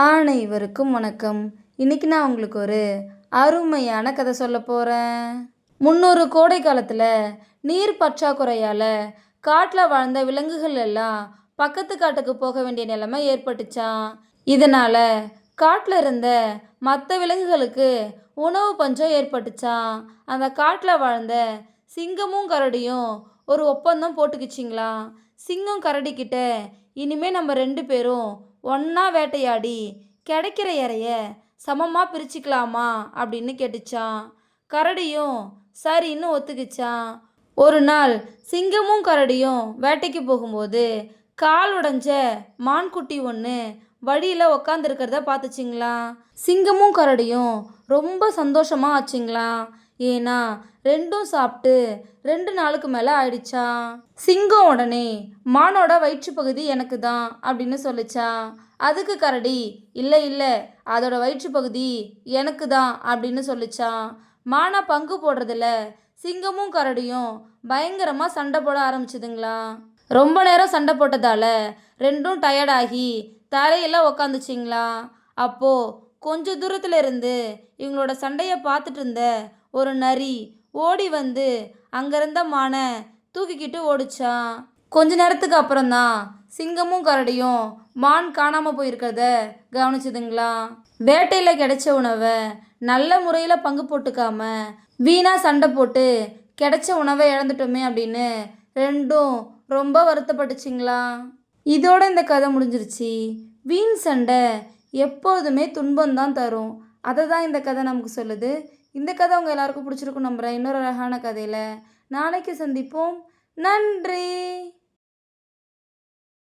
அனைவருக்கும் வணக்கம். இன்னைக்கு நான் உங்களுக்கு ஒரு அருமையான கதை சொல்ல போகிறேன். முன்னொரு கோடை காலத்தில் நீர் பற்றாக்குறையால் காட்டில் வாழ்ந்த விலங்குகள் எல்லாம் பக்கத்து காட்டுக்கு போக வேண்டிய நிலைமை ஏற்பட்டுச்சான். இதனால் காட்டில் இருந்த மற்ற விலங்குகளுக்கு உணவு பஞ்சம் ஏற்பட்டுச்சான். அந்த காட்டில் வாழ்ந்த சிங்கமும் கரடியும் ஒரு ஒப்பந்தம் போட்டுக்கிச்சிங்களாம். சிங்கம் கரடிக்கிட்ட இனிமேல் நம்ம 2 பேரும் ஒன்றா வேட்டையாடி கிடைக்கிற இறைய சமமாக பிரிச்சுக்கலாமா அப்படின்னு கேட்டுச்சான். கரடியும் சரின்னு ஒத்துக்கிச்சான். ஒரு நாள் சிங்கமும் கரடியும் வேட்டைக்கு போகும்போது கால் உடைஞ்ச மான்குட்டி ஒன்று வழியில் உக்காந்துருக்கிறத பார்த்துச்சிங்களாம். சிங்கமும் கரடியும் ரொம்ப சந்தோஷமாக ஆச்சுங்களாம். ஏன்னா ரெண்டும் சாப்பிட்டு 2 நாளுக்கு மேலே ஆயிடுச்சான். சிங்கம் உடனே மானோட வயிற்று பகுதி எனக்கு தான் அப்படின்னு சொல்லிச்சான். அதுக்கு கரடி இல்லை இல்லை, அதோட வயிற்று பகுதி எனக்கு தான் அப்படின்னு சொல்லிச்சான். மானை பங்கு போடுறதுல சிங்கமும் கரடியும் பயங்கரமாக சண்டை போட ஆரம்பிச்சுதுங்களா. ரொம்ப நேரம் சண்டை போட்டதால ரெண்டும் டயர்டாகி தரையில் உக்காந்துச்சிங்களா. அப்போது கொஞ்ச தூரத்தில் இருந்து இவங்களோட சண்டையை பார்த்துட்டு இருந்த ஒரு நரி ஓடி வந்து அங்கிருந்த மானை தூக்கிக்கிட்டு ஓடிச்சான். கொஞ்ச நேரத்துக்கு அப்புறம்தான் சிங்கமும் கரடியும் மான் காணாமல் போயிருக்கிறத கவனிச்சுதுங்களா. வேட்டையில் கிடைச்ச உணவை நல்ல முறையில் பங்கு போட்டுக்காம வீணாக சண்டை போட்டு கிடைச்ச உணவை இழந்துட்டோமே அப்படின்னு ரெண்டும் ரொம்ப வருத்தப்பட்டுச்சிங்களா. இதோட இந்த கதை முடிஞ்சிருச்சு. வீண் சண்டை எப்போதுமே துன்பம்தான் தரும். அதை தான் இந்த கதை நமக்கு சொல்லுது. இந்த கதை உங்கள் எல்லாருக்கும் பிடிச்சிருக்கும் நம்புகிறேன். இன்னொரு அழகான கதையில் நாளைக்கு சந்திப்போம். நன்றி.